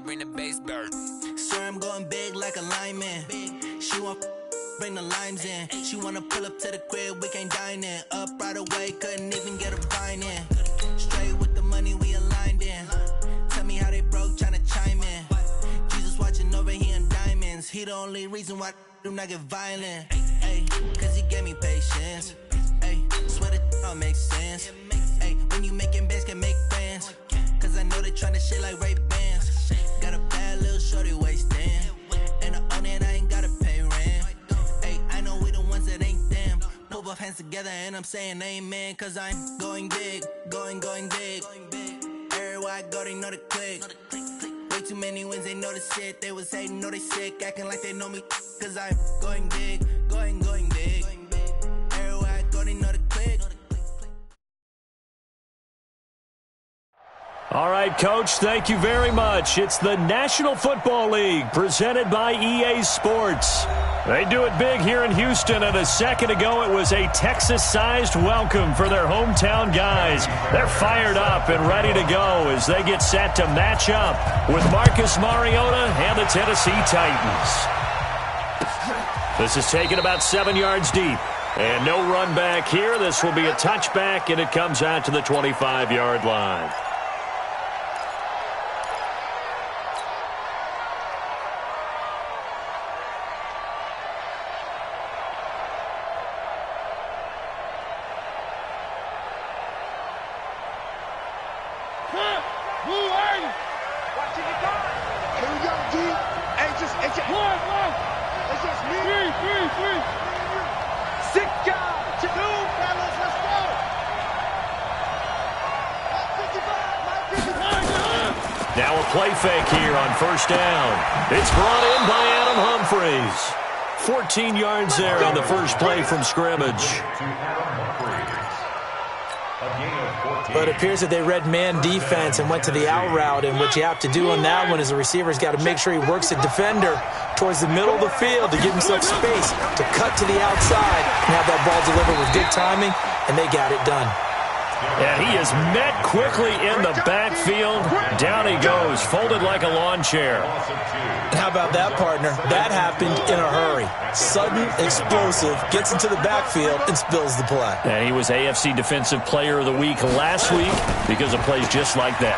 bring the bass bird. Swear I'm going big like a lineman. She want bring the limes in. She wanna pull up to the crib, we can't dine in. Up right away, couldn't even get a fine in. Straight with the money we aligned in. Tell me how they broke, tryna chime in. Jesus watching over here in diamonds. He the only reason why I do not get violent. Ay, cause he gave me patience. Ay, swear that all makes sense. Ay, when you making bands can make friends. Cause I know they tryna shit like Ray-Bans. Got a bad little shorty wasting. And I own it, I ain't gotta pay rent. Ay, I know we the ones that ain't them. Put both hands together and I'm saying amen. Cause I'm going big, going big. Everywhere I go, they know the click. Way too many wins, they know the shit. They was hating, know they sick, acting like they know me. Cause I'm going big, going big. Everywhere I go, they know the click. All right, Coach, thank you very much. It's the National Football League presented by EA Sports. They do it big here in Houston, and a second ago it was a Texas-sized welcome for their hometown guys. They're fired up and ready to go as they get set to match up with Marcus Mariota and the Tennessee Titans. This is taken about 7 yards deep, and no run back here. This will be a touchback, and it comes out to the 25-yard line. Now a play fake here on first down. It's brought in by Adam Humphries. 14 yards there on the first play from scrimmage. But it appears that they read man defense and went to the out route, and what you have to do on that one is the receiver's got to make sure he works the defender towards the middle of the field to give himself space to cut to the outside and have that ball delivered with good timing, and they got it done. And he is met quickly in the backfield. Down he goes, folded like a lawn chair. And how about that, partner? That happened in a hurry. Sudden, explosive, gets into the backfield and spills the play. And he was AFC Defensive Player of the Week last week because of plays just like that.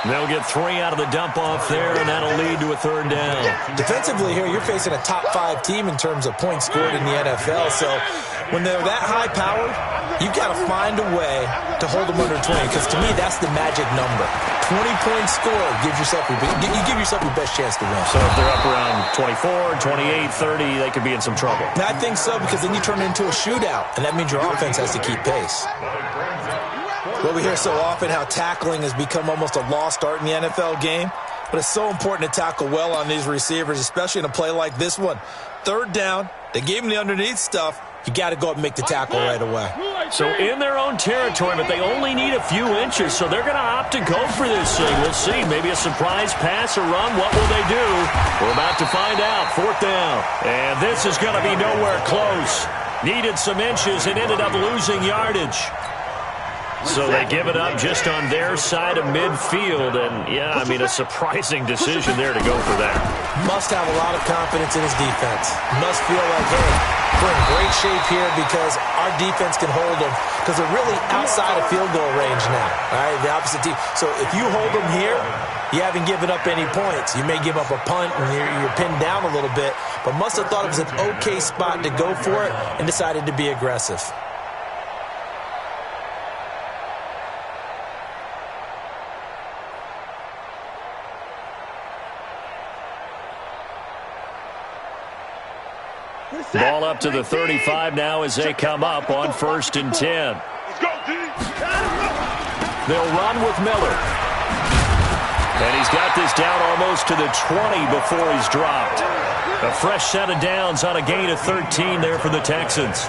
They'll get 3 out of the dump-off there, and that'll lead to a third down. Defensively here, you're facing a top-5 team in terms of points scored in the NFL, so when they're that high-powered, you've got to find a way to hold them under 20, because to me, that's the magic number. 20 points scored, you give yourself your best chance to win. So if they're up around 24, 28, 30, they could be in some trouble. And I think so, because then you turn it into a shootout, and that means your offense has to keep pace. Well, we hear so often how tackling has become almost a lost art in the NFL game, but it's so important to tackle well on these receivers, especially in a play like this one. Third down, they gave him the underneath stuff. You got to go up and make the tackle right away. So in their own territory, but they only need a few inches, so they're going to opt to go for this thing. We'll see. Maybe a surprise pass or run. What will they do? We're about to find out. Fourth down. And this is going to be nowhere close. Needed some inches and ended up losing yardage. So they give it up just on their side of midfield, and, yeah, I mean, a surprising decision there to go for that. Must have a lot of confidence in his defense. Must feel like, hey, we're in great shape here because our defense can hold them, because they're really outside of field goal range now, all right, the opposite team. So if you hold them here, you haven't given up any points. You may give up a punt, and you're pinned down a little bit, but must have thought it was an okay spot to go for it and decided to be aggressive. Ball up to the 35 now as they come up on 1st and 10. They'll run with Miller. And he's got this down almost to the 20 before he's dropped. A fresh set of downs on a gain of 13 there for the Texans.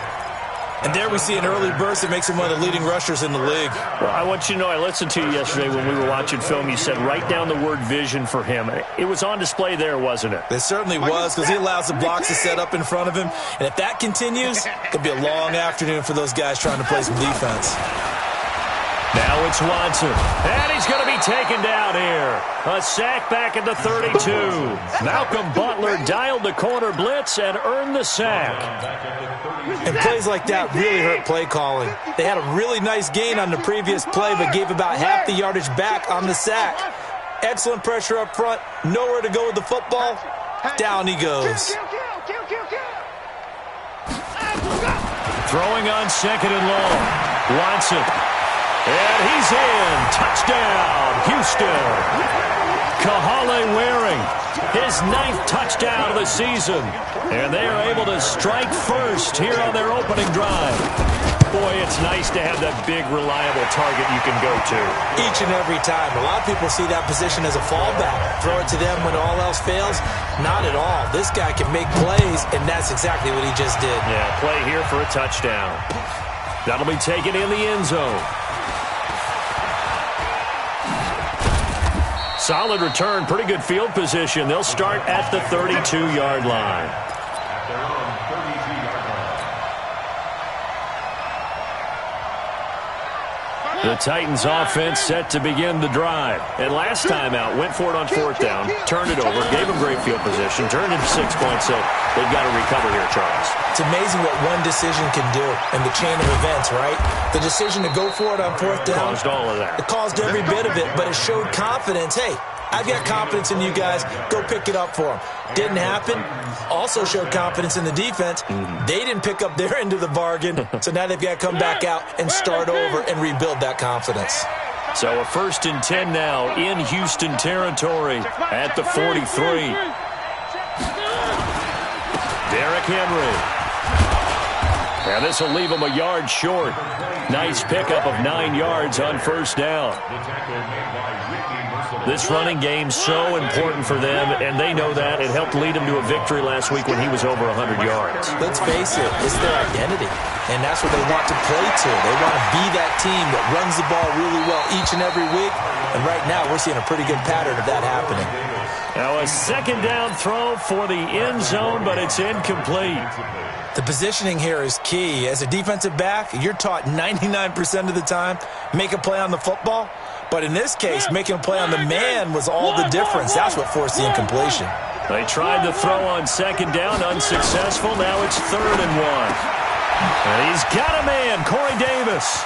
And there we see an early burst that makes him one of the leading rushers in the league. Well, I want you to know, I listened to you yesterday when we were watching film. You said write down the word vision for him. It was on display there, wasn't it? It certainly was, because he allows the blocks to set up in front of him. And if that continues, it'll be a long afternoon for those guys trying to play some defense. Now it's Watson, and he's going to be taken down here. A sack back at the 32. Malcolm Butler dialed the corner blitz and earned the sack. And plays like that really hurt play calling. They had a really nice gain on the previous play, but gave about half the yardage back on the sack. Excellent pressure up front. Nowhere to go with the football. Down he goes. Throwing on 2nd and long. Watson. And he's in. Touchdown, Houston. Kahale Waring, his 9th touchdown of the season. And they are able to strike first here on their opening drive. Boy, it's nice to have that big, reliable target you can go to. Each and every time. A lot of people see that position as a fallback. Throw it to them when all else fails. Not at all. This guy can make plays, and that's exactly what he just did. Yeah, play here for a touchdown. That'll be taken in the end zone. Solid return, pretty good field position. They'll start at the 32-yard line. The Titans offense set to begin the drive. And last time out, went for it on 4th down, turned it over, gave them great field position, turned it 6 points, so they've got to recover here, Charles. It's amazing what one decision can do in the chain of events, right? The decision to go for it on 4th down. Caused all of that. It caused every bit of it, but it showed confidence. Hey, I've got confidence in you guys. Go pick it up for them. Didn't happen. Also showed confidence in the defense. They didn't pick up their end of the bargain, so now they've got to come back out and start over and rebuild that confidence. So a 1st and 10 now in Houston territory at the 43. Derrick Henry. And this will leave him a yard short. Nice pickup of 9 yards on 1st down. This running game so important for them, and they know that. It helped lead them to a victory last week when he was over 100 yards. Let's face it, it's their identity, and that's what they want to play to. They want to be that team that runs the ball really well each and every week, and right now we're seeing a pretty good pattern of that happening. Now a 2nd down throw for the end zone, but it's incomplete. The positioning here is key. As a defensive back, you're taught 99% of the time, make a play on the football. But in this case, making a play on the man was all the difference. That's what forced the incompletion. They tried to throw on 2nd down, unsuccessful. Now it's 3rd and 1. And he's got a man, Corey Davis.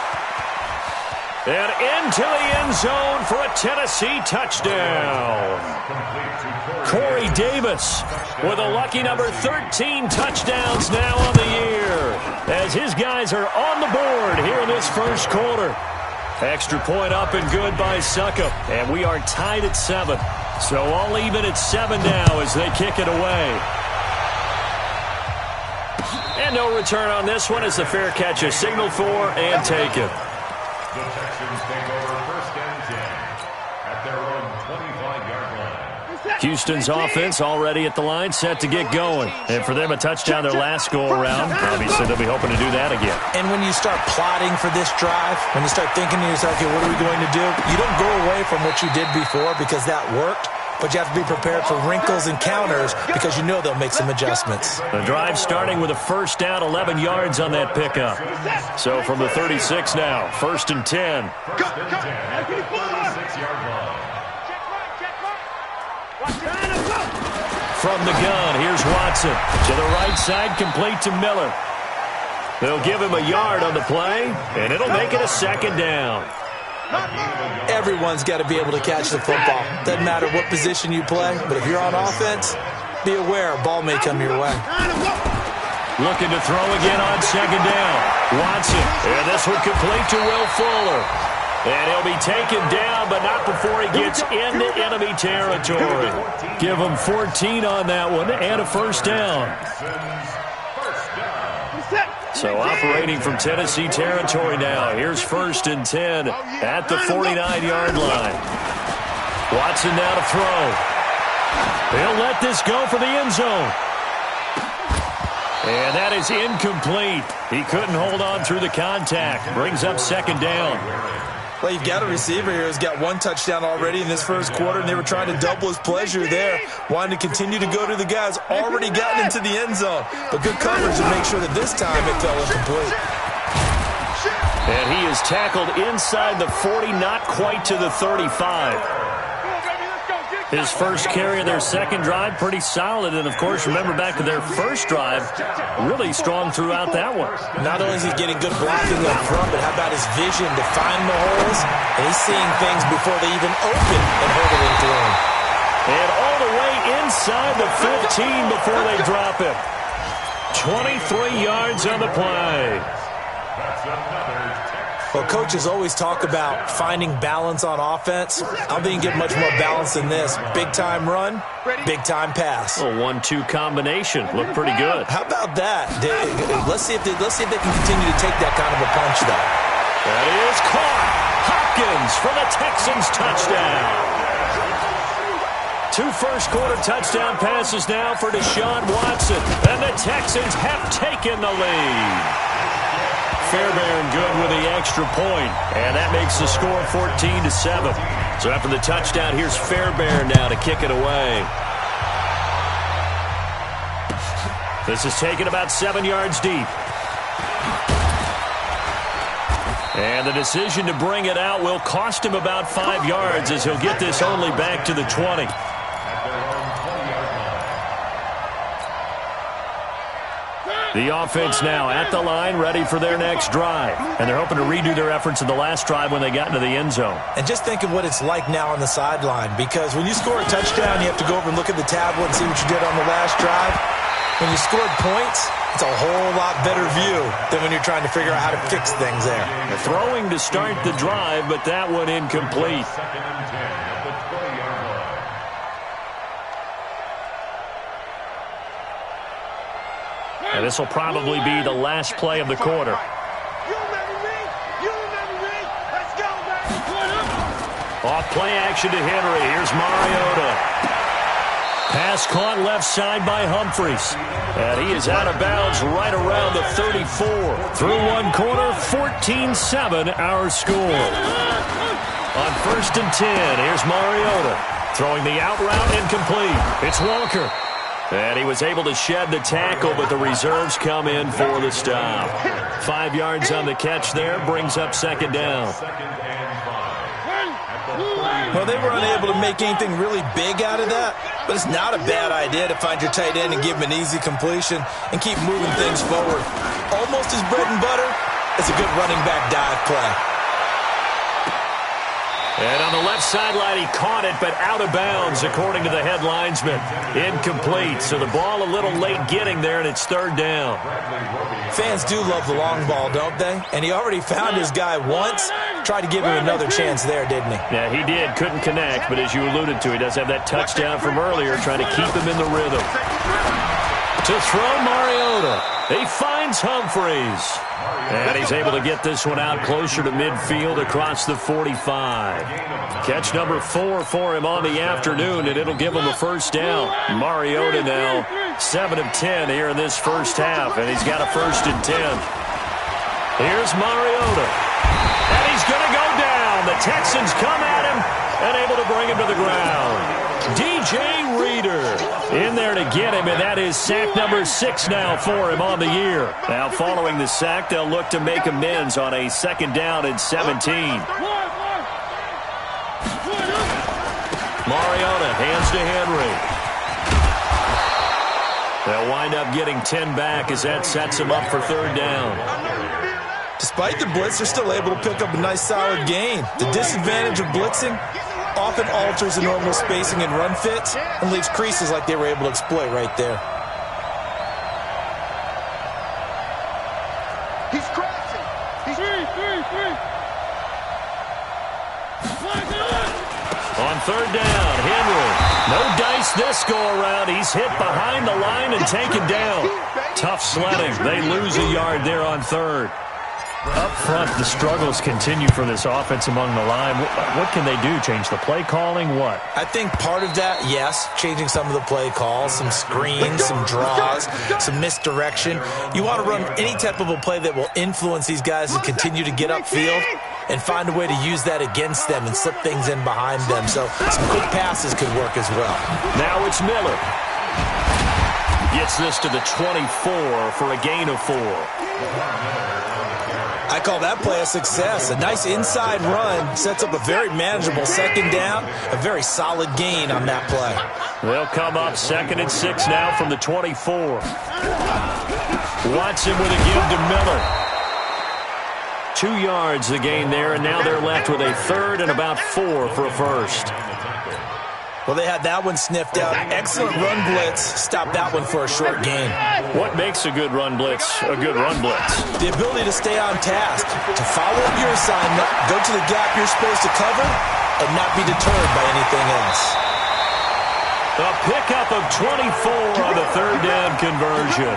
And into the end zone for a Tennessee touchdown. Corey Davis with a lucky number 13 touchdowns now on the year, as his guys are on the board here in this 1st quarter. Extra point up and good by Succop. And we are tied at 7. So all even at 7 now as they kick it away. And no return on this one as the fair catch is signaled for and taken. The Texans take over 1st and 10 at their own 25-yard line. Houston's offense already at the line, set to get going. And for them, a touchdown their last go-around. Obviously, they'll be hoping to do that again. And when you start plotting for this drive, when you start thinking to yourself, okay, what are we going to do? You don't go away from what you did before because that worked. But you have to be prepared for wrinkles and counters because you know they'll make some adjustments. The drive starting with a 1st down, 11 yards on that pickup. So from the 36 now, 1st and 10. From the gun, here's Watson. To the right side, complete to Miller. They'll give him a yard on the play, and it'll make it a 2nd down. Everyone's got to be able to catch the football. Doesn't matter what position you play, but if you're on offense, be aware a ball may come your way. Looking to throw again on 2nd down. Watson, and this one complete to Will Fuller. And he'll be taken down, but not before he gets into enemy territory. Give him 14 on that one and a 1st down. So operating from Tennessee territory now. Here's 1st and 10 at the 49-yard line. Watson now to throw. He'll let this go for the end zone. And that is incomplete. He couldn't hold on through the contact. Brings up 2nd down. Well, you've got a receiver here who's got 1 touchdown already in this 1st quarter, and they were trying to double his pleasure there, wanting to continue to go to the guys already gotten into the end zone. But good coverage to make sure that this time it fell incomplete. And he is tackled inside the 40, not quite to the 35. His first carry of their second drive, pretty solid. And, of course, remember back to their first drive, really strong throughout that one. Not only is he getting good blocking up front, but how about his vision to find the holes? And he's seeing things before they even open and hurdling through them. And all the way inside the 15 before they drop him. 23 yards on the play. Well, coaches always talk about finding balance on offense. I don't think you get much more balance than this. Big-time run, big-time pass. A 1-2 combination. Looked pretty good. How about that? Let's see if they can continue to take that kind of a punch, though. That is caught. Hopkins for the Texans touchdown. 2 first-quarter touchdown passes now for Deshaun Watson. And the Texans have taken the lead. Fairbairn good with the extra point, and that makes the score 14-7. So after the touchdown, here's Fairbairn now to kick it away. This is taken about 7 yards deep. And the decision to bring it out will cost him about 5 yards as he'll get this only back to the 20. The offense now at the line, ready for their next drive. And they're hoping to redo their efforts in the last drive when they got into the end zone. And just think of what it's like now on the sideline, because when you score a touchdown, you have to go over and look at the tablet and see what you did on the last drive. When you scored points, it's a whole lot better view than when you're trying to figure out how to fix things there. The throwing to start the drive, but that one incomplete. And this will probably be the last play of the quarter. Off play action to Henry. Here's Mariota. Pass caught left side by Humphries. And he is out of bounds right around the 34. Through one quarter, 14-7 our score. On 1st and 10, here's Mariota. Throwing the out route incomplete. It's Walker. And he was able to shed the tackle, but the reserves come in for the stop. 5 yards on the catch there, brings up second down. Well, they were unable to make anything really big out of that, but it's not a bad idea to find your tight end and give him an easy completion and keep moving things forward. Almost his bread and butter is a good running back dive play. And on the left sideline, he caught it, but out of bounds, according to the head linesman. Incomplete, so the ball a little late getting there, and it's third down. Fans do love the long ball, don't they? And he already found his guy once. Tried to give him another chance there, didn't he? Yeah, he did. Couldn't connect, but as you alluded to, he does have that touchdown from earlier, trying to keep him in the rhythm. To throw Mariota. He finds Humphries. And he's able to get this one out closer to midfield across the 45. Catch number 4 for him on the afternoon, and it'll give him a first down. Mariota now 7 of 10 here in this first half, and he's got a 1st and 10. Here's Mariota. And he's going to go down. The Texans come at him and able to bring him to the ground. DJ Reader in there to get him, and that is sack number 6 now for him on the year. Now following the sack, they'll look to make amends on a 2nd down and 17. Mariota hands to Henry. They'll wind up getting 10 back as that sets him up for 3rd down. Despite the blitz, they're still able to pick up a nice solid gain. The disadvantage of blitzing often alters the normal spacing and run fits and leaves creases like they were able to exploit right there. He's crashing. He's three. On 3rd down, Henry. No dice this go-around. He's hit behind the line and taken down. Tough sledding. They lose a yard there on 3rd. Up front, the struggles continue for this offense among the line. What can they do? Change the play calling? What? I think part of that, yes, changing some of the play calls, some screens, some draws, some misdirection. You want to run any type of a play that will influence these guys and continue to get upfield and find a way to use that against them and slip things in behind them. So some quick passes could work as well. Now it's Miller. Gets this to the 24 for a gain of 4. I call that play a success. A nice inside run sets up a very manageable second down, a very solid gain on that play. They'll come up 2nd and 6 now from the 24. Watson with a give to Miller. 2 yards the gain there, and now they're left with a 3rd and about 4 for a first. Well, they had that one sniffed out. Excellent run blitz. Stop that one for a short gain. What makes a good run blitz a good run blitz? The ability to stay on task, to follow up your assignment, go to the gap you're supposed to cover, and not be deterred by anything else. A pickup of 24 on the 3rd down conversion.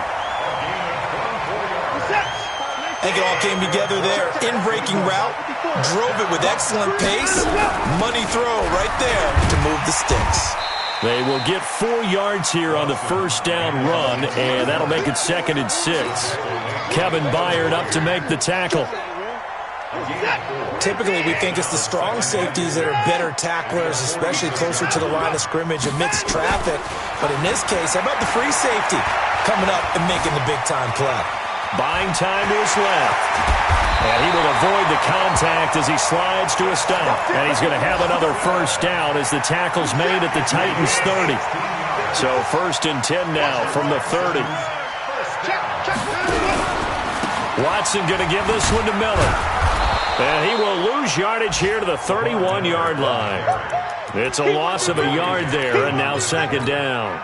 I think it all came together there. In-breaking route, drove it with excellent pace. Money throw right there to move the sticks. They will get 4 yards here on the 1st down run, and that'll make it 2nd and 6. Kevin Byard up to make the tackle. Typically, we think it's the strong safeties that are better tacklers, especially closer to the line of scrimmage amidst traffic. But in this case, how about the free safety coming up and making the big-time play? Buying time to his left. And he will avoid the contact as he slides to a stop. And he's going to have another 1st down as the tackle's made at the Titans' 30. So 1st and 10 now from the 30. Watson going to give this one to Miller. And he will lose yardage here to the 31-yard line. It's a loss of a yard there, and now 2nd down.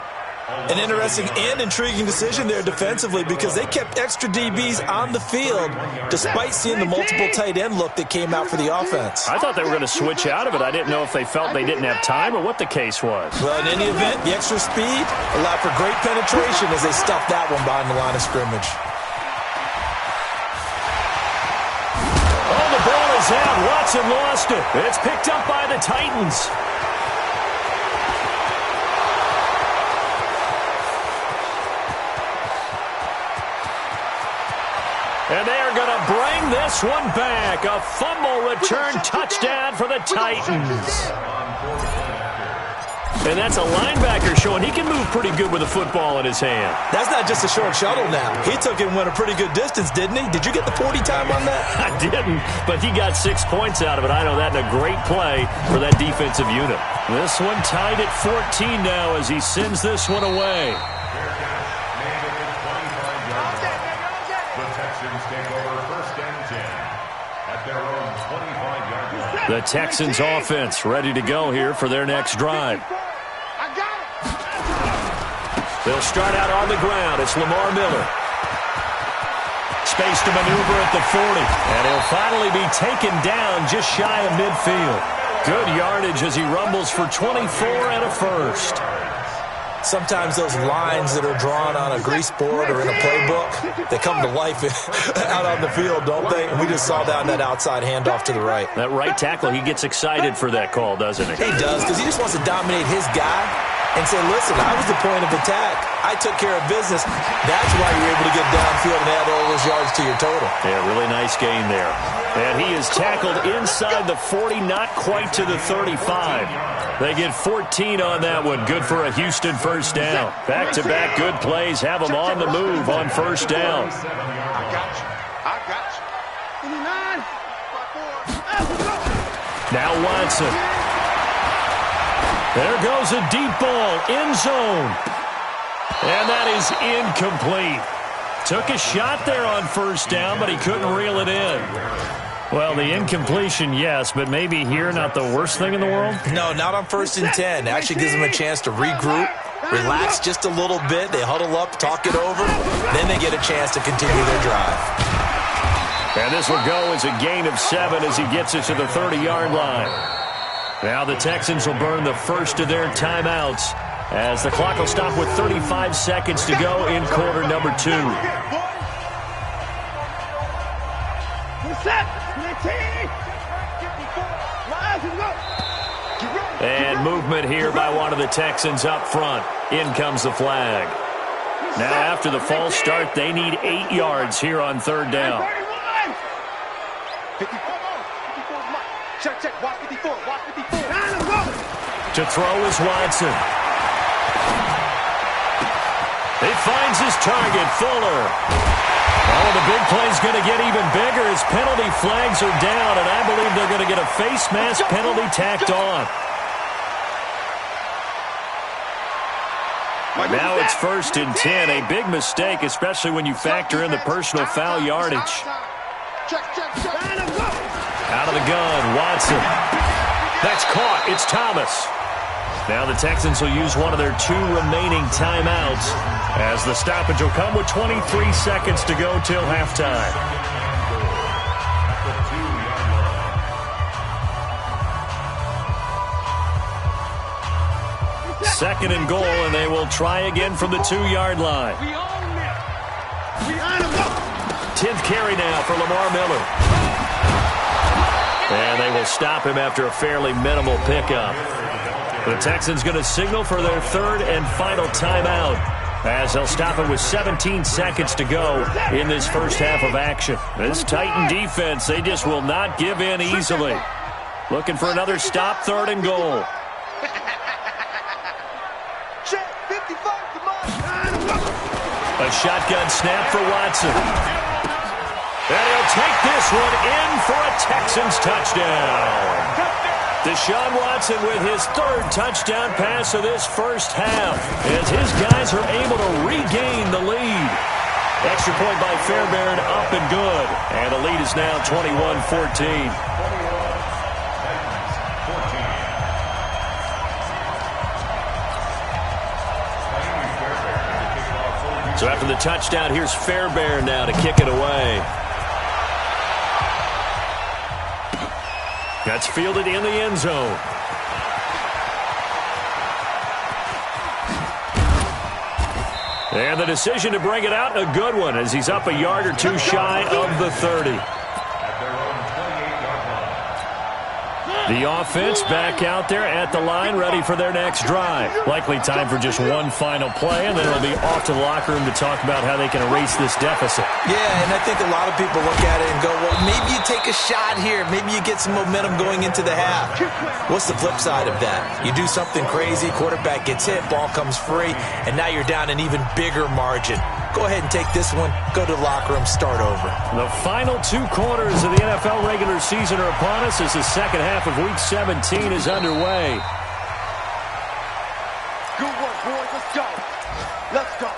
An interesting and intriguing decision there defensively because they kept extra DBs on the field despite seeing the multiple tight end look that came out for the offense. I thought they were going to switch out of it. I didn't know if they felt they didn't have time or what the case was. Well, in any event, the extra speed allowed for great penetration as they stuffed that one behind the line of scrimmage. Oh, the ball is out. Watson lost it. It's picked up by the Titans. And they are going to bring this one back. A fumble return touchdown for the Titans. And that's a linebacker showing he can move pretty good with a football in his hand. That's not just a short shuttle now. He took it and went a pretty good distance, didn't he? Did you get the 40 time on that? I didn't, but he got 6 points out of it. I know that, and a great play for that defensive unit. This one tied at 14 now as he sends this one away. The Texans offense ready to go here for their next drive. They'll start out on the ground. It's Lamar Miller. Space to maneuver at the 40. And he'll finally be taken down just shy of midfield. Good yardage as he rumbles for 24 and a first. Sometimes those lines that are drawn on a grease board or in a playbook, they come to life out on the field, don't they? And we just saw down that outside handoff to the right. That right tackle, he gets excited for that call, doesn't he? He does, because he just wants to dominate his guy and say, listen, I was the point of attack. I took care of business. That's why you're able to get downfield and add all those yards to your total. Yeah, really nice gain there. And he is tackled inside the 40, not quite to the 35. They get 14 on that one. Good for a Houston 1st down. Back-to-back good plays have them on the move on 1st down. I got you. Now Watson. There goes a deep ball, end zone. And that is incomplete. Took a shot there on 1st down, but he couldn't reel it in. Well, the incompletion, yes, but maybe here not the worst thing in the world? No, not on 1st and 10. It actually gives them a chance to regroup, relax just a little bit. They huddle up, talk it over. Then they get a chance to continue their drive. And this will go as a gain of 7 as he gets it to the 30-yard line. Now the Texans will burn the first of their timeouts as the clock will stop with 35 seconds to go in quarter number 2. And movement here by one of the Texans up front. In comes the flag. Now after the false start, they need 8 yards here on 3rd down. To throw is Watson. He finds his target, Fuller. Oh, the big play's going to get even bigger as penalty flags are down, and I believe they're going to get a face mask penalty tacked on. Now it's 1st and 10, a big mistake, especially when you factor in the personal foul yardage. Out of the gun, Watson. That's caught. It's Thomas. Now the Texans will use one of their 2 remaining timeouts as the stoppage will come with 23 seconds to go till halftime. Second and goal, and they will try again from the 2-yard line. 10th carry now for Lamar Miller. And they will stop him after a fairly minimal pickup. The Texans going to signal for their 3rd and final timeout as they'll stop it with 17 seconds to go in this first half of action. This Titan defense, they just will not give in easily. Looking for another stop, 3rd and goal. A shotgun snap for Watson. And he'll take this one in for a Texans touchdown. Deshaun Watson with his 3rd touchdown pass of this first half as his guys are able to regain the lead. Extra point by Fairbairn, up and good. And the lead is now 21-14. So after the touchdown, here's Fairbairn now to kick it away. That's fielded in the end zone. And the decision to bring it out, a good one, as he's up a yard or 2 shy of the 30. The offense back out there at the line, ready for their next drive. Likely time for just one final play, and then it'll be off to the locker room to talk about how they can erase this deficit. Yeah, and I think a lot of people look at it and go, well, maybe you take a shot here. Maybe you get some momentum going into the half. What's the flip side of that? You do something crazy, quarterback gets hit, ball comes free, and now you're down an even bigger margin. Go ahead and take this one, go to the locker room, start over. The final 2 quarters of the NFL regular season are upon us as the second half of Week 17 is underway. Good work, boys. Let's go. Let's go.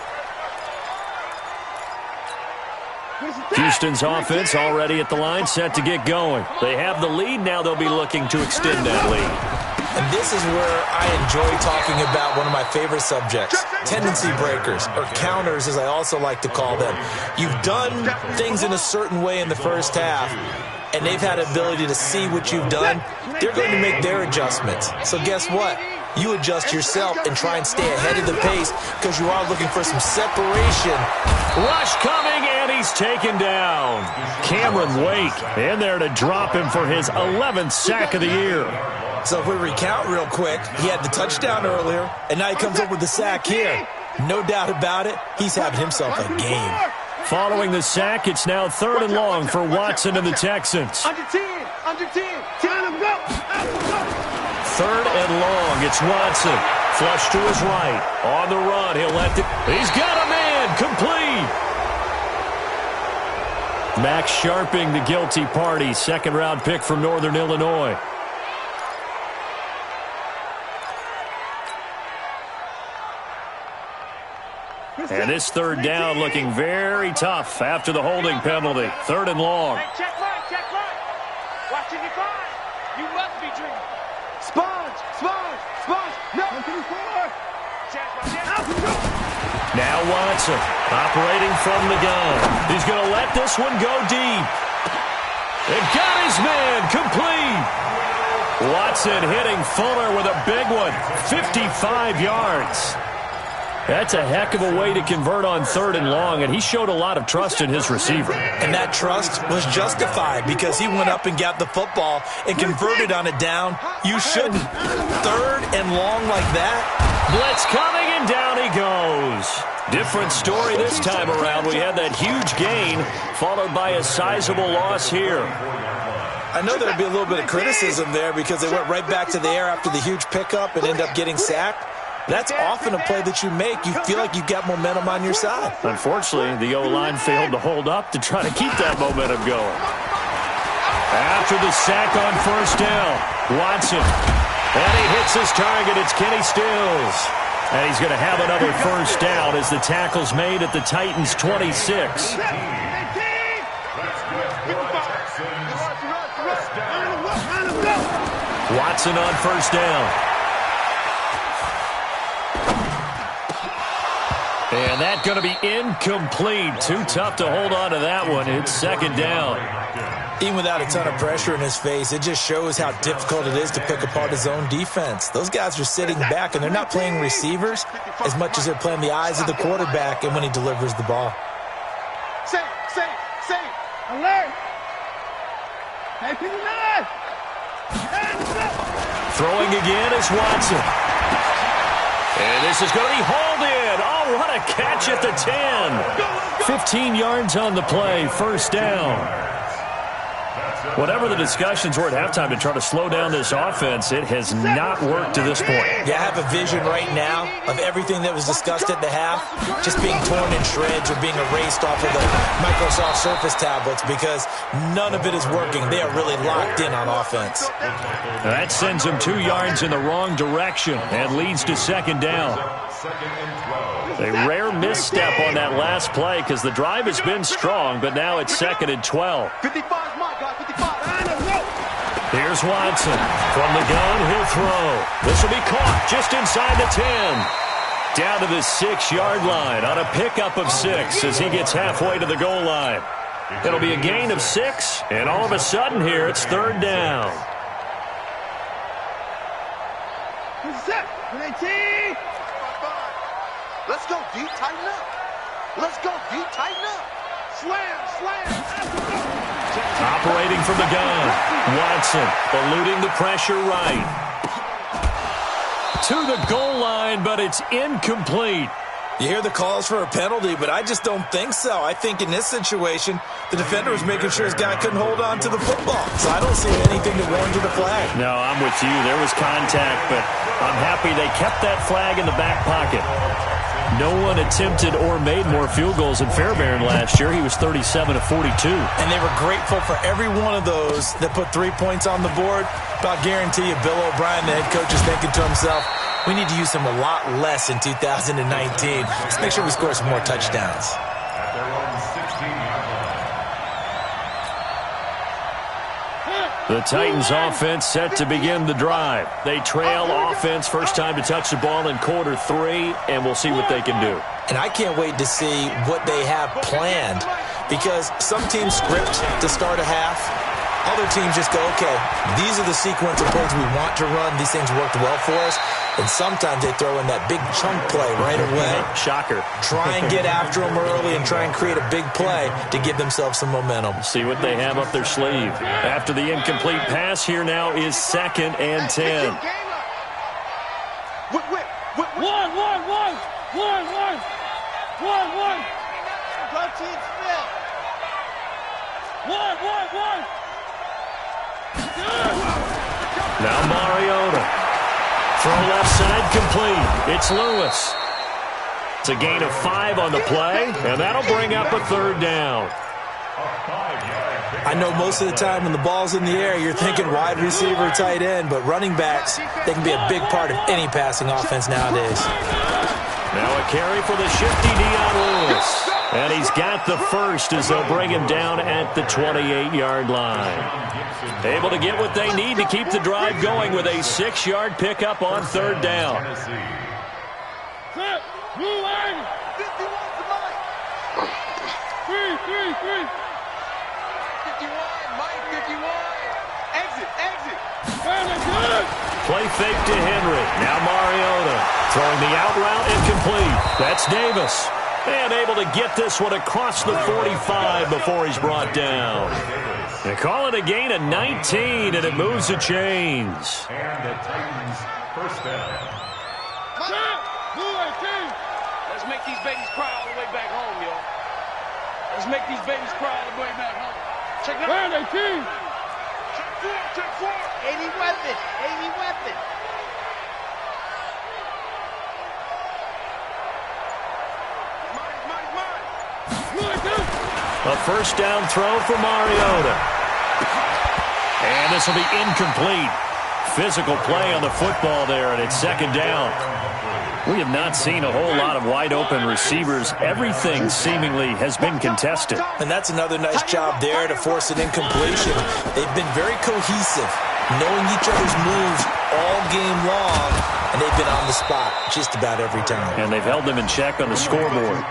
Houston's offense already at the line, set to get going. They have the lead. Now they'll be looking to extend that lead. And this is where I enjoy talking about one of my favorite subjects, tendency breakers, or counters as I also like to call them. You've done things in a certain way in the first half, and they've had the ability to see what you've done. They're going to make their adjustments. So guess what? You adjust yourself and try and stay ahead of the pace because you are looking for some separation. Rush coming, and he's taken down. Cameron Wake in there to drop him for his 11th sack of the year. So if we recount real quick, he had the touchdown earlier, and now he comes up with the sack here. No doubt about it, he's having himself a game. Following the sack, it's now 3rd and long for Watson and the Texans. Under 10. Time to go. 3rd and long, it's Watson. Flush to his right. On the run, he'll let it. He's got a man, complete. Max Sharping, the guilty party, 2nd-round pick from Northern Illinois. And this 3rd down looking very tough after the holding penalty. 3rd and long. Hey, check right. Watching your guard. You must be dreaming. Sponge. No. Now Watson operating from the gun. He's going to let this one go deep. And got his man complete. Watson hitting Fuller with a big one. 55 yards. That's a heck of a way to convert on 3rd and long, and he showed a lot of trust in his receiver. And that trust was justified because he went up and got the football and converted on a down. You shouldn't. 3rd and long like that. Blitz coming, and down he goes. Different story this time around. We had that huge gain followed by a sizable loss here. I know there'd be a little bit of criticism there because they went right back to the air after the huge pickup and ended up getting sacked. That's often a play that you make. You feel like you've got momentum on your side. Unfortunately, the O-line failed to hold up to try to keep that momentum going. After the sack on first down, Watson. And he hits his target. It's Kenny Stills. And he's going to have another first down as the tackle's made at the Titans' 26. Watson on first down. And that's going to be incomplete. Too tough to hold on to that one. It's second down. Even without a ton of pressure in his face, it just shows how difficult it is to pick apart his own defense. Those guys are sitting back, and they're not playing receivers as much as they're playing the eyes of the quarterback and when he delivers the ball. Safe, alert. Hey, people, man. Throwing again is Watson. And this is going to be hauled in. Oh, what a catch at the 10. 15 yards on the play, first down. Whatever the discussions were at halftime to try to slow down this offense, it has not worked to this point. Yeah, I have a vision right now of everything that was discussed at the half just being torn in shreds or being erased off of the Microsoft Surface tablets because none of it is working. They are really locked in on offense. That sends them 2 yards in the wrong direction and leads to second down. A rare misstep on that last play because the drive has been strong, but now it's second and 12. 55 is my guy, 55. Here's Watson. From the gun, he'll throw. This will be caught just inside the 10. Down to the 6-yard line on a pickup of 6 as he gets halfway to the goal line. It'll be a gain of 6, and all of a sudden here it's third down. Let's go, D. Tighten up. Let's go, D. Tighten up. Slam. Operating from the gun. Watson eluding the pressure right. To the goal line, but it's incomplete. You hear the calls for a penalty, but I just don't think so. I think in this situation, the defender was making sure his guy couldn't hold on to the football. So I don't see anything to warrant a flag. No, I'm with you. There was contact, but I'm happy they kept that flag in the back pocket. No one attempted or made more field goals than Fairbairn last year. He was 37 of 42. And they were grateful for every one of those that put 3 points on the board. But I'll guarantee you, Bill O'Brien, the head coach, is thinking to himself, we need to use him a lot less in 2019. Let's make sure we score some more touchdowns. The Titans offense set to begin the drive. They trail offense first time to touch the ball in quarter 3, and we'll see what they can do. And I can't wait to see what they have planned because some teams script to start a half. Other teams just go, okay, these are the sequence of plays we want to run. These things worked well for us. And sometimes they throw in that big chunk play right away. Shocker. Try and get after them early and try and create a big play to give themselves some momentum. See what they have up their sleeve. After the incomplete pass, here now is second and 10. Now Mariota. Throw left side complete. It's Lewis. It's a gain of 5 on the play, and that'll bring up a third down. I know most of the time when the ball's in the air, you're thinking wide receiver, tight end, but running backs, they can be a big part of any passing offense nowadays. Now a carry for the shifty Dion Lewis. And he's got the first as they'll bring him down at the 28-yard line. Able to get what they need to keep the drive going with a 6-yard pickup on third down. Play fake to Henry. Now Mariota throwing the out route incomplete. That's Davis. And able to get this one across the 45 before he's brought down. They call it a gain of 19, and it moves the chains. And the Titans first down. Let's make these babies cry all the way back home, yo. Let's make these babies cry all the way back home. Check it out. Check 4. 80 weapon. A first down throw for Mariota. And this will be incomplete. Physical play on the football there, and it's second down. We have not seen a whole lot of wide-open receivers. Everything seemingly has been contested. And that's another nice job there to force an incompletion. They've been very cohesive, knowing each other's moves all game long, and they've been on the spot just about every time. And they've held them in check on the scoreboard.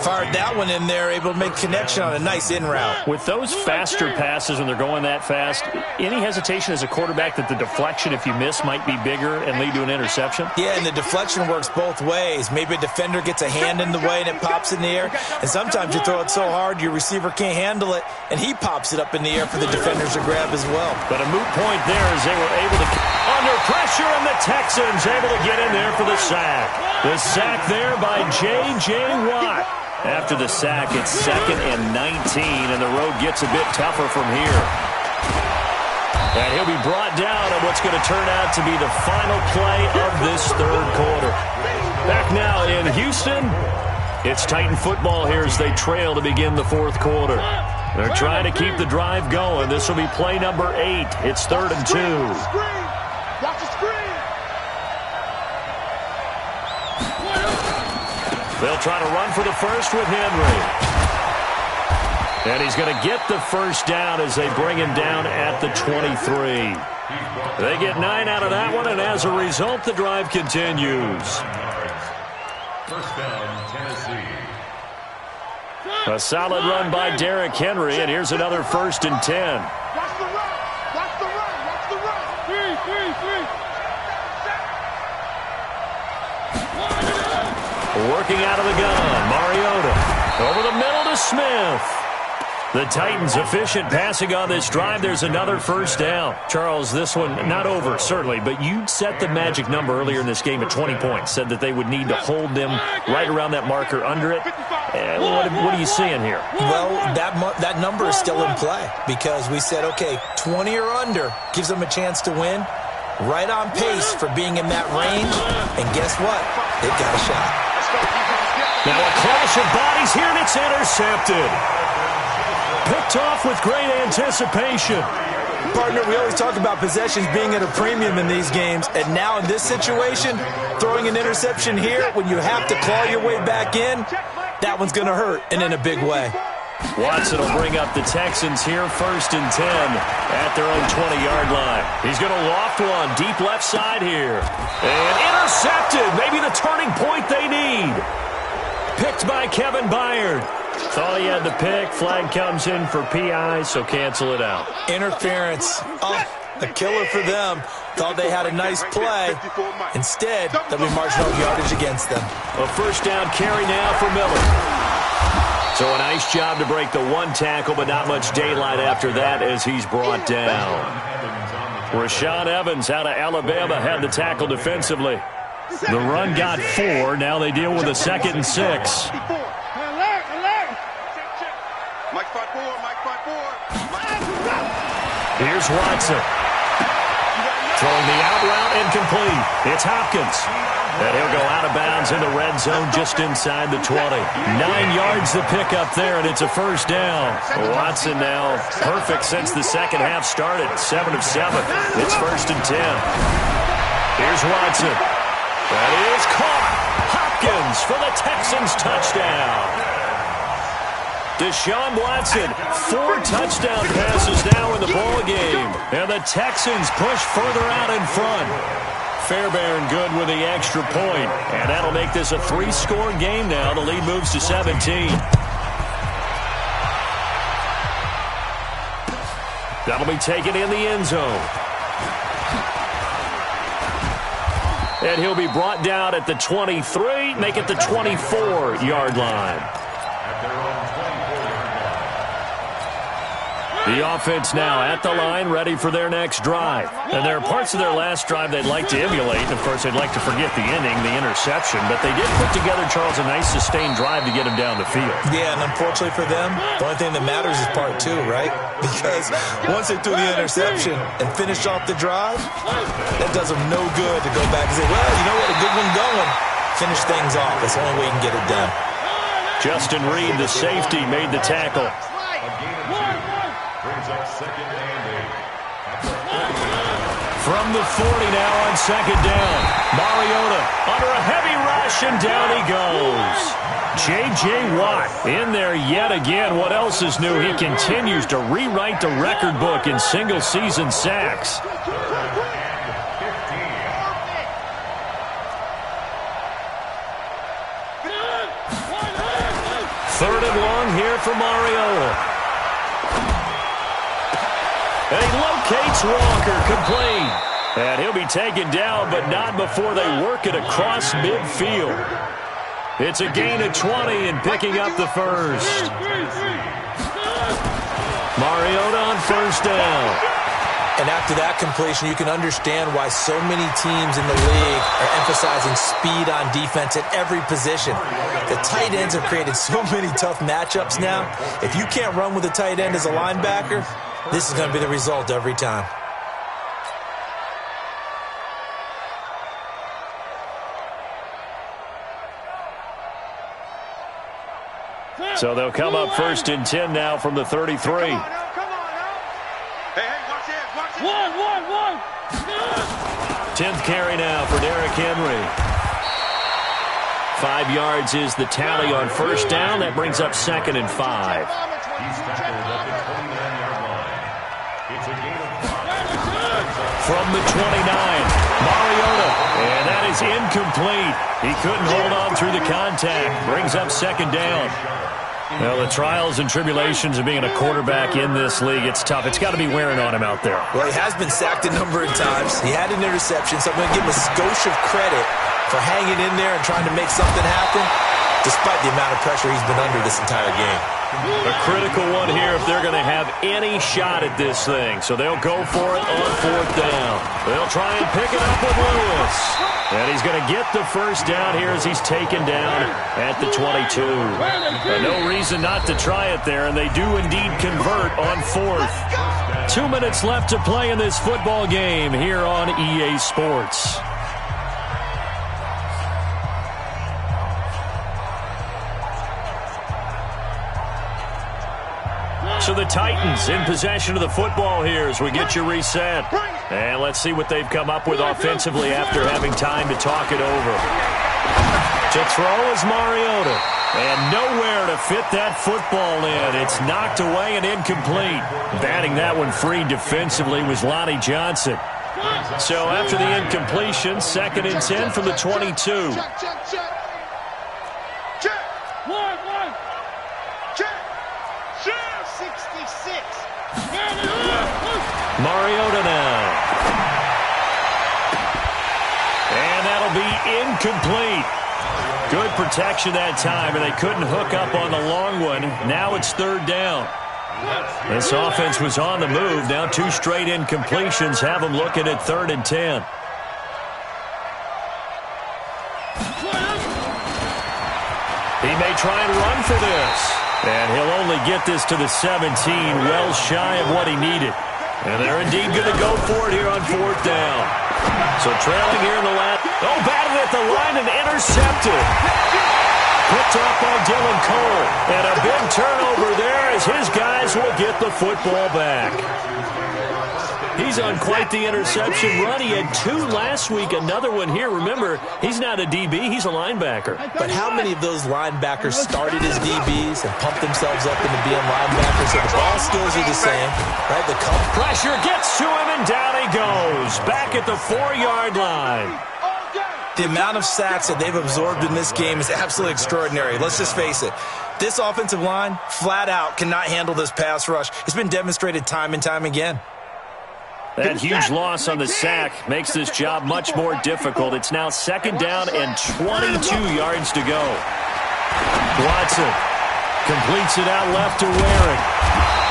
Fired that one in there, able to make connection on a nice in route. With those faster passes when they're going that fast, any hesitation as a quarterback that the deflection, if you miss, might be bigger and lead to an interception? Yeah, and the deflection works both ways. Maybe a defender gets a hand in the way and it pops in the air. And sometimes you throw it so hard your receiver can't handle it, and he pops it up in the air for the defenders to grab as well. But a moot point there as they were able to under pressure, and the Texans able to get in there for the sack. The sack there by J.J. Watt. After the sack, it's 2nd and 19, and the road gets a bit tougher from here. And he'll be brought down on what's going to turn out to be the final play of this third quarter. Back now in Houston, it's Titan football here as they trail to begin the fourth quarter. They're trying to keep the drive going. This will be play number 8. It's 3rd and 2. They'll try to run for the first with Henry. And he's going to get the first down as they bring him down at the 23. They get 9 out of that one, and as a result, the drive continues. First down, Tennessee. A solid run by Derrick Henry, and here's another 1st and 10. Watch the run. Watch the run. Watch the run. Three. Working out of the gun, Mariota. Over the middle to Smith. The Titans efficient passing on this drive. There's another first down. Charles, this one not over, certainly, but you set the magic number earlier in this game at 20 points. Said that they would need to hold them right around that marker under it. What are you seeing here? Well, that number is still in play because we said, okay, 20 or under gives them a chance to win. Right on pace for being in that range. And guess what? They've got a shot. Now a clash of bodies here, and it's intercepted. Picked off with great anticipation. Partner, we always talk about possessions being at a premium in these games, and now in this situation, throwing an interception here when you have to claw your way back in, that one's going to hurt, and in a big way. Watson will bring up the Texans here, 1st and 10 at their own 20-yard line. He's going to loft one deep left side here. And intercepted, maybe the turning point they need. Picked by Kevin Byard. Thought he had the pick. Flag comes in for PI, so cancel it out. Interference. Oh, a killer for them. Thought they had a nice play. Instead, they'll be marginal yardage against them. A first down carry now for Miller. So a nice job to break the one tackle, but not much daylight after that as he's brought down. Rashaan Evans out of Alabama had the tackle defensively. The run got 4. Now they deal with a 2nd and 6. Here's Watson. Throwing the out route incomplete. It's Hopkins. And he'll go out of bounds in the red zone just inside the 20. 9 yards to pick up there, and it's a first down. Watson now perfect since the second half started. 7 of 7. It's 1st and 10. Here's Watson. That is caught. Hopkins for the Texans touchdown. Deshaun Watson, 4 touchdown passes now in the ball game. And the Texans push further out in front. Fairbairn good with the extra point. And that'll make this a 3-score game now. The lead moves to 17. That'll be taken in the end zone. And he'll be brought down at the 23, make it the 24-yard line. The offense now at the line, ready for their next drive. And there are parts of their last drive they'd like to emulate. Of course, they'd like to forget the inning, the interception. But they did put together, Charles, a nice sustained drive to get him down the field. Yeah, and unfortunately for them, the only thing that matters is part 2, right? Because once they threw the interception and finished off the drive, that does them no good to go back and say, well, you know what, a good one going. Finish things off. That's the only way you can get it done. Justin Reed, the safety, made the tackle. A gain of 2. Brings up second and 8. From the 40 now on second down. Mariota under a heavy rush, and down he goes. J.J. Watt in there yet again. What else is new? He continues to rewrite the record book in single-season sacks. Third and long here for Mariota. And he locates Walker, complete. And he'll be taken down, but not before they work it across midfield. It's a gain of 20 and picking up the first. Mariota on first down. And after that completion, you can understand why so many teams in the league are emphasizing speed on defense at every position. The tight ends have created so many tough matchups now. If you can't run with a tight end as a linebacker, this is going to be the result every time. So they'll come up first and 10 now from the 33. Hey, watch it, watch it. One. 10th carry now for Derrick Henry. 5 yards is the tally on first down. That brings up second and 5. He's tackled at the 29-yard line. It's a gain of 5. From the 29, Mariota. And that is incomplete. He couldn't hold on through the contact. Brings up second down. Well, the trials and tribulations of being a quarterback in this league, it's tough. It's got to be wearing on him out there. Well, he has been sacked a number of times. He had an interception, so I'm going to give him a skosh of credit for hanging in there and trying to make something happen, despite the amount of pressure he's been under this entire game. A critical one here if they're going to have any shot at this thing. So they'll go for it on fourth down. They'll try and pick it up with Lewis. And he's going to get the first down here as he's taken down at the 22. No reason not to try it there, and they do indeed convert on fourth. 2 minutes left to play in this football game here on EA Sports. So the Titans in possession of the football here as we get you reset. And let's see what they've come up with offensively after having time to talk it over. To throw is Mariota. And nowhere to fit that football in. It's knocked away and incomplete. Batting that one free defensively was Lonnie Johnson. So after the incompletion, second and 10 from the 22. Mariota now. And that'll be incomplete. Good protection that time, and they couldn't hook up on the long one. Now it's third down. This offense was on the move. Now 2 straight incompletions have them looking at third and 10. He may try and run for this. And he'll only get this to the 17, well shy of what he needed. And they're indeed going to go for it here on fourth down. So trailing here in the last. Oh, batted at the line and intercepted. Picked up by Dylan Cole. And a big turnover there as his guys will get the football back. He's on quite the interception run. He had 2 last week, another one here. Remember, he's not a DB, he's a linebacker. But how many of those linebackers started as DBs and pumped themselves up into being linebackers? So the ball skills are the same, right? The pressure gets to him, and down he goes. Back at the 4-yard line. The amount of sacks that they've absorbed in this game is absolutely extraordinary. Let's just face it. This offensive line, flat out, cannot handle this pass rush. It's been demonstrated time and time again. That huge loss on the sack makes this job much more difficult. It's now second down and 22 yards to go. Watson completes it out left to Waring.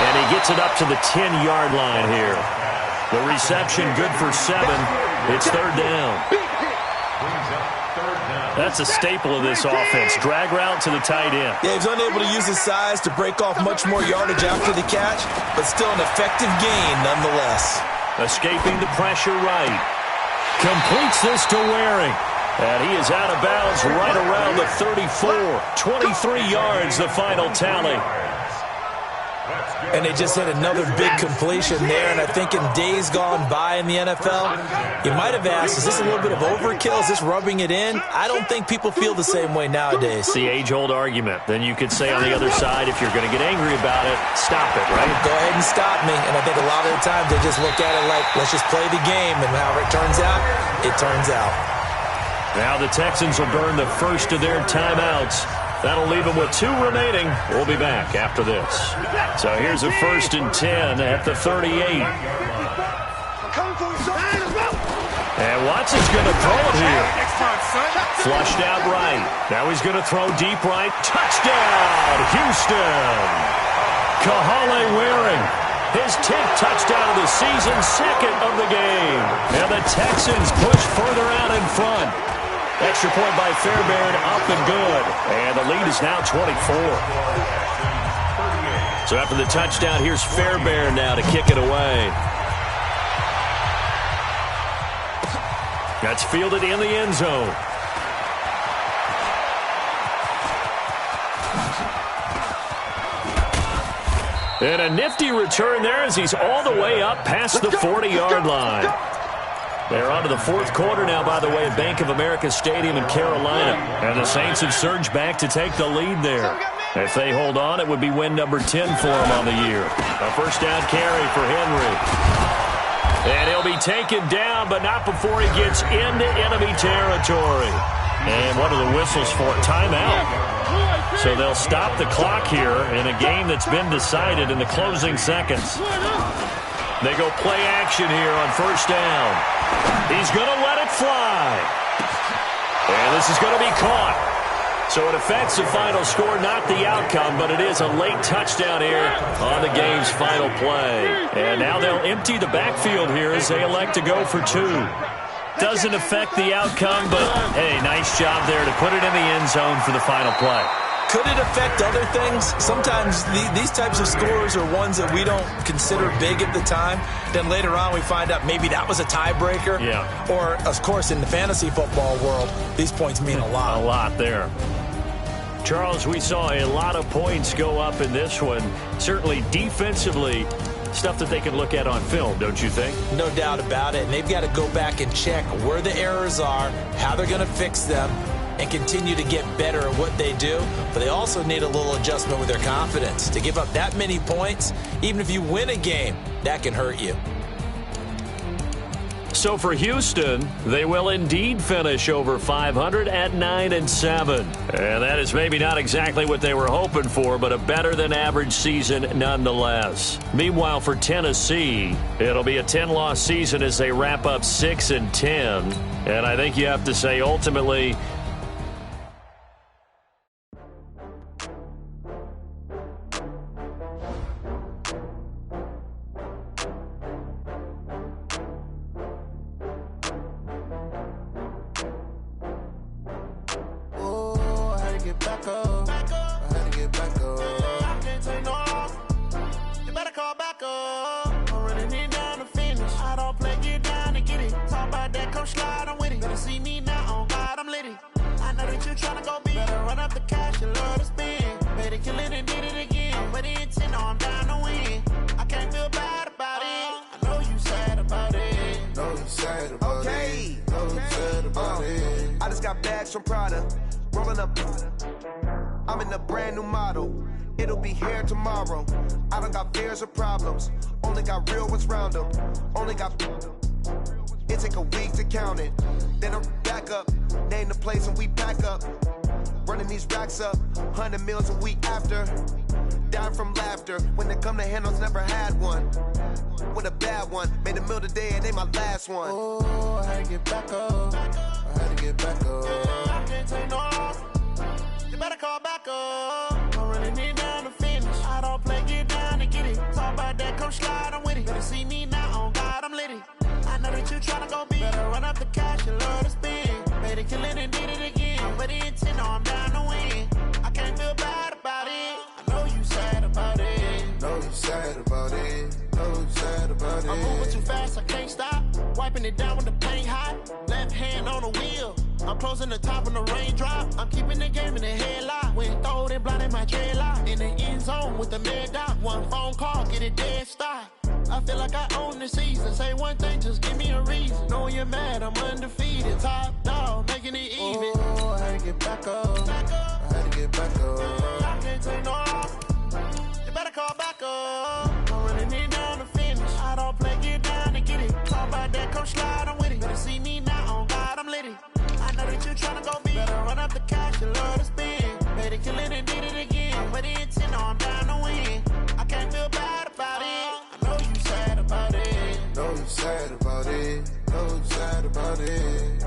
And he gets it up to the 10-yard line here. The reception good for 7. It's third down. That's a staple of this offense. Drag route to the tight end. Yeah, he's unable to use his size to break off much more yardage after the catch, but still an effective gain nonetheless. Escaping the pressure right. Completes this to Waring. And he is out of bounds right around the 34. 23 yards, the final tally. And they just hit another big completion there. And I think in days gone by in the NFL, you might have asked, is this a little bit of overkill? Is this rubbing it in? I don't think people feel the same way nowadays. It's the age-old argument. Then you could say on the other side, if you're going to get angry about it, stop it, right? Go ahead and stop me. And I think a lot of the times they just look at it like, let's just play the game. And however it turns out, it turns out. Now the Texans will burn the first of their timeouts. That'll leave them with 2 remaining. We'll be back after this. So here's a 1st and 10 at the 38. And Watson's going to throw it here. Flushed out right. Now he's going to throw deep right. Touchdown, Houston. Kahale Waring. His 10th touchdown of the season, 2nd of the game. And the Texans push further out in front. Extra point by Fairbairn, up and good. And the lead is now 24. So after the touchdown, here's Fairbairn now to kick it away. That's fielded in the end zone. And a nifty return there as he's all the way up past the 40-yard line. They're on to the 4th quarter now, by the way, at Bank of America Stadium in Carolina. And the Saints have surged back to take the lead there. If they hold on, it would be win number 10 for them on the year. A first down carry for Henry. And he'll be taken down, but not before he gets into enemy territory. And what are the whistles for? Timeout. So they'll stop the clock here in a game that's been decided in the closing seconds. They go play action here on first down. He's going to let it fly. And this is going to be caught. So it affects the final score, not the outcome, but it is a late touchdown here on the game's final play. And now they'll empty the backfield here as they elect to go for 2. Doesn't affect the outcome, but, hey, nice job there to put it in the end zone for the final play. Could it affect other things? Sometimes these types of scores are ones that we don't consider big at the time. Then later on we find out maybe that was a tiebreaker. Yeah. Or, of course, in the fantasy football world, these points mean a lot. A lot there. Charles, we saw a lot of points go up in this one. Certainly defensively, stuff that they can look at on film, don't you think? No doubt about it. And they've got to go back and check where the errors are, how they're going to fix them, and continue to get better at what they do. But they also need a little adjustment with their confidence. To give up that many points, even if you win a game, that can hurt you. So for Houston, they will indeed finish over 500 at 9-7. And that is maybe not exactly what they were hoping for, but a better than average season nonetheless. Meanwhile, for Tennessee, it'll be a 10-loss season as they wrap up 6-10. And I think you have to say ultimately, I'm in a brand new model. It'll be here tomorrow. I don't got fears or problems. Only got real ones round them. Only got. It take a week to count it. Then I'm back up. Name the place and we pack up. Running these racks up. 100 meals a week after. Dying from laughter. When it come to handles, never had one. With a bad one. Made a meal today and they my last one. Oh, I had to get back up. I had to get back up. I can't take no loss. You better call back up. I'm running it down to finish. I don't play, get down to get it. Talk about that, come slide, I'm with it. Better see me now, on God, I'm litty. I know that you tryna go big. Better run up the cash, you love to spend. Made a killing and did it again. But the intent, no, I'm down to win. I can't feel bad about it. I know you sad about it. Know you sad about it. Know you sad about it. I'm moving too fast, I can't stop. Wiping it down with the paint hot. Left hand on the wheel. I'm closing the top on the raindrop. I'm keeping the game in the headlock. When throwed and blinded my dreadlock. In the end zone with the mad dot. One phone call, get it dead stop. I feel like I own the season. Say one thing, just give me a reason. Knowing you're mad, I'm undefeated. Top dog, making it even. Oh, I had to get back up. I had to get back up. I can't take no loss. You better call back up. I'm running it down to finish. I don't play, get down to get it. Talk about that, come slide, I'm with it. Better see me now, on God, I'm litty. I know that you tryna go big. Better run up the cash, you love to spend. Made it, kill it, and did it again. But the intent, I'm down to win. I can't feel bad about it. I know you sad about it. Know you sad about it. Know you sad about it.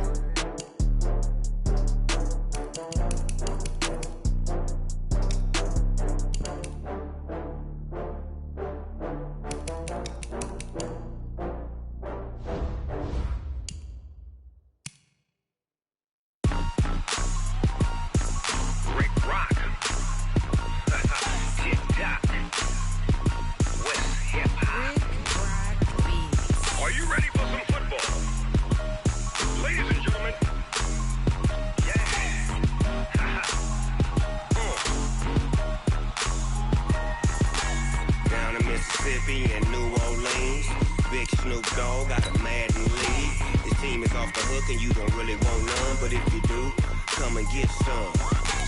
And New Orleans, Big Snoop Dogg got a Madden lead. This team is off the hook and you don't really want none, but if you do, come and get some.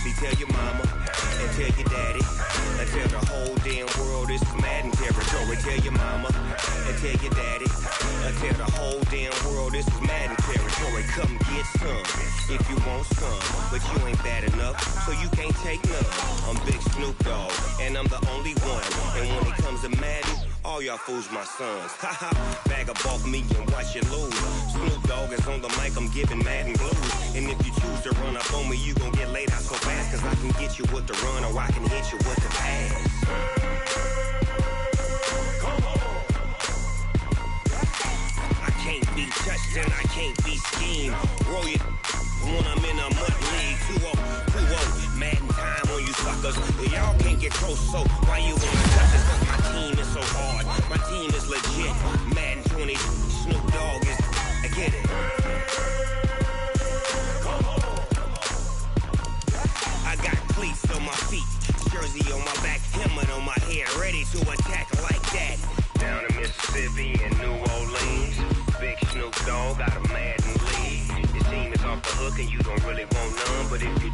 See, tell your mama and tell your daddy and tell the whole damn world this is Madden territory. Tell your mama and tell your daddy and tell the whole damn world this is Madden territory. Come get some if you want some, but you ain't bad enough, so you can't take none. I'm Big Snoop Dogg and I'm the only one, and when it comes to Madden, all y'all fools my sons. Haha, bag up off me and watch you lose. Snoop Dogg is on the mic, I'm giving Madden blues. And if you choose to run up on me, you gon' get laid out so fast, cause I can get you with the run or I can hit you with the pass. I can't be touched and I can't be schemed. Roll you when I'm in a mud league. 2-0, Madden time on you suckers. Y'all can't get close, so why you wanna touch us? Cause my team is so hard, my team is legit. Madden 20, Snoop Dogg is, I get it. I got cleats on my feet, jersey on my back, helmet on my head, ready to attack like that. Down in Mississippi and New Orleans, Big Snoop Dogg got a Madden lead. This team is off the hook and you don't really want none, but if you